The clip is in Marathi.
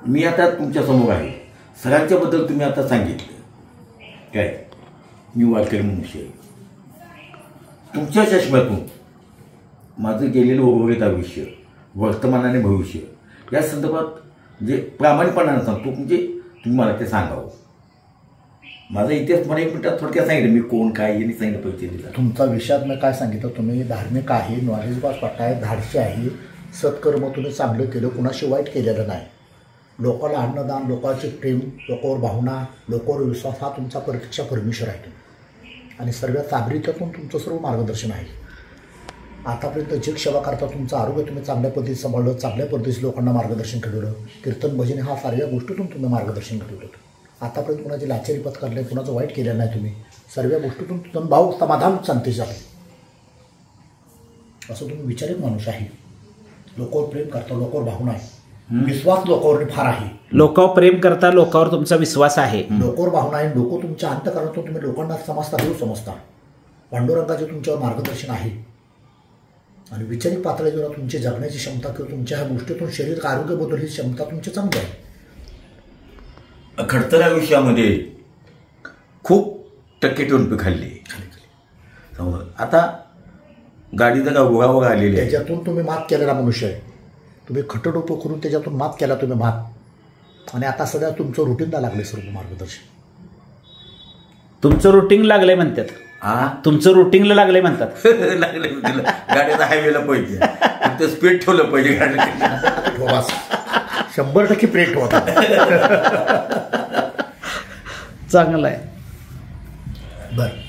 मी आता तुमच्यासमोर आहे. सगळ्यांच्याबद्दल तुम्ही आता सांगितलं काय, मी वारकरी मनुष्य आहे. तुमच्या चष्म्यातून माझं गेलेलं उर्वरित आयुष्य, वर्तमान आणि भविष्य या संदर्भात जे प्रामाणिकपणानं सांगतो, म्हणजे तुम्ही मला ते सांगावं. माझा इतिहास मला 1 मिनिटात थोडक्यात सांगितलं, मी कोण काय यांनी सांगितलं परिचय दिला. तुमचा विषयात मी काय सांगितलं, तुम्ही धार्मिक आहे, नॉलेजबाज वाटत आहे, धाडशी आहे, सत्कर्म तुम्ही चांगलं केलं, कुणाशी वाईट केलेलं नाही. लोकांना अन्नदान, लोकांचे प्रेम, लोकांवर भावना, लोकांवर विश्वास हा तुमचा परीक्षा परमेश्वर आहे. आणि सर्व सागरिकातून तुमचं सर्व मार्गदर्शन आहे. आतापर्यंत जग सेवा करता तुमचं आरोग्य तुम्ही चांगल्या पद्धतीत सांभाळलं, चांगल्या पद्धतीत लोकांना मार्गदर्शन केलेलं, कीर्तन भजन हा सर्व गोष्टीतून तुम्ही मार्गदर्शन केलेलं. आतापर्यंत कुणाची लाचारी पत्करले, कुणाचं वाईट केलेलं नाही तुम्ही. सर्व गोष्टीतून तुमचा भाव समाधान शांती झालं. असं तुम्ही विचारित माणूस आहे. लोकांवर प्रेम करता, लोकांवर भावना आहे, विश्वास लोकांवर फार आहे. लोकांवर प्रेम करता, लोकांवर तुमचा विश्वास आहे, लोकांवर भावना आहे. लोक तुमच्या अंतःकरणातून तुम्ही लोकांना समजता, देऊ समजता. पांडुरंगाचे तुमच्यावर मार्गदर्शन आहे. आणि विचारित पातळीवर तुमची जगण्याची क्षमता किंवा तुमच्या ह्या गोष्टीतून शरीर आरोग्य बदल ही क्षमता तुमची चांगली आहे. खडतर आयुष्यामध्ये खूप टक्के टोनपे खाल्ली. आता गाडीचं गावगाव आलेली आहे, त्याच्यातून तुम्ही मात केलेला मनुष्य आहे. तुम्ही खटडोपं करून त्याच्यातून मात केला तुम्ही मात. आणि आता सध्या तुमचं रुटीनला लागले सर्व मार्गदर्शन. तुमचं रुटीन लागलंय म्हणतात. तुमचं रुटीनला लागलंय म्हणतात. लागले गाडीचा हायवेला पाहिजे, फक्त स्पीड ठेवलं पाहिजे गाडी. 100% प्रेट होता. चांगलं आहे. बरं.